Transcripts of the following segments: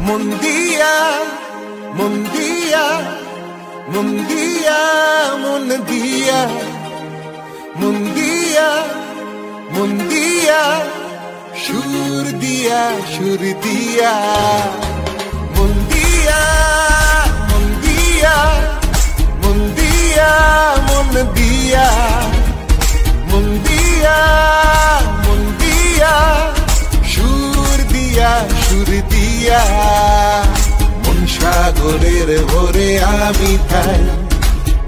মন দিয়া মন দিয়া মন দিয়া মন দিয়া মন দিয়া মন দিয়া সুর দিয়া মন দিয়া মন দিয়া মন দিয়া মন দিয়া মন দিয়া মন দিয়া সুর দিয়া মন সাগরের ভোরে আমি তাই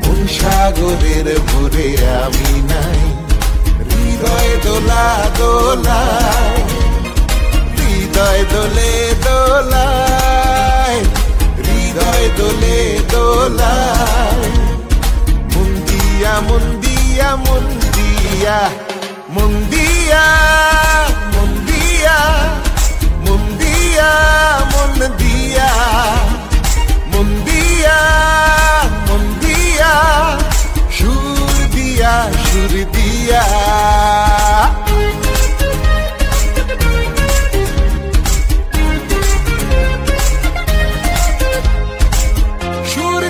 মন সাগরের ভোরে আমি নাই হৃদয় দোলা দোলায় হৃদয় দোলে দোলায় হৃদয় দোলে দোলায় মন দিয়া মন দিয়া মন দিয়া মন দিয়া মন দিয়া মন দিয়া মন দিয়া মন দিয়া মন দিয়া সুর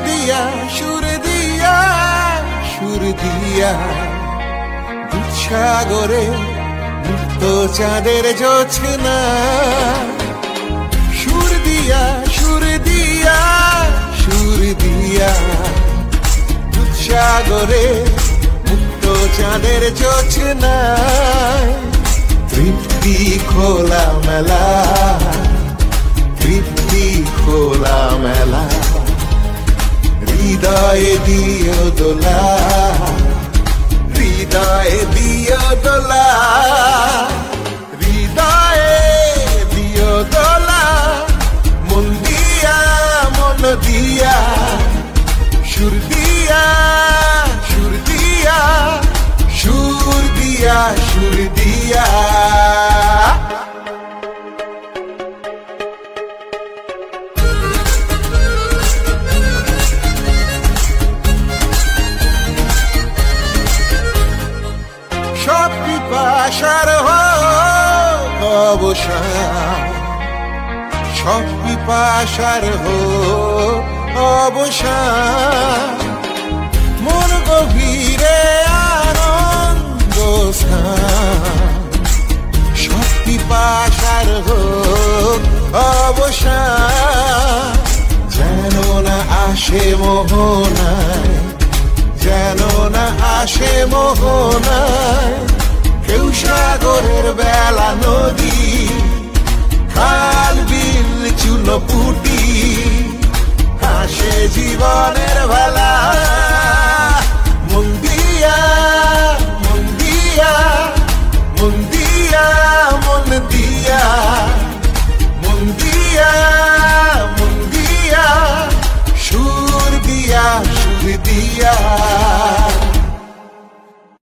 দিয়া সুর দিয়া সুর দিয়া দুধসাগরে মুক্ত চাঁদের জোছনা সুর দিয়া দুধসাগরে মুক্ত চাঁদের জোছনা তৃপ্তি খোলা মেলা হৃদয়ে দিও দোলা হৃদয়ে দিও দোলা হৃদয়ে দিও দোলা মন দিয়া মন দিয়া সুর দিয়া সুর দিয়া সুর দিয়া সুর দিয়া সব পিপাসার হোক অবসান সব পিপাসার হোক অবসান মন গভীরে আনন্দ স্থান সব পিপাসার হোক অবসান যেন না আসে মোহনায় যেন না আসে মোহনায়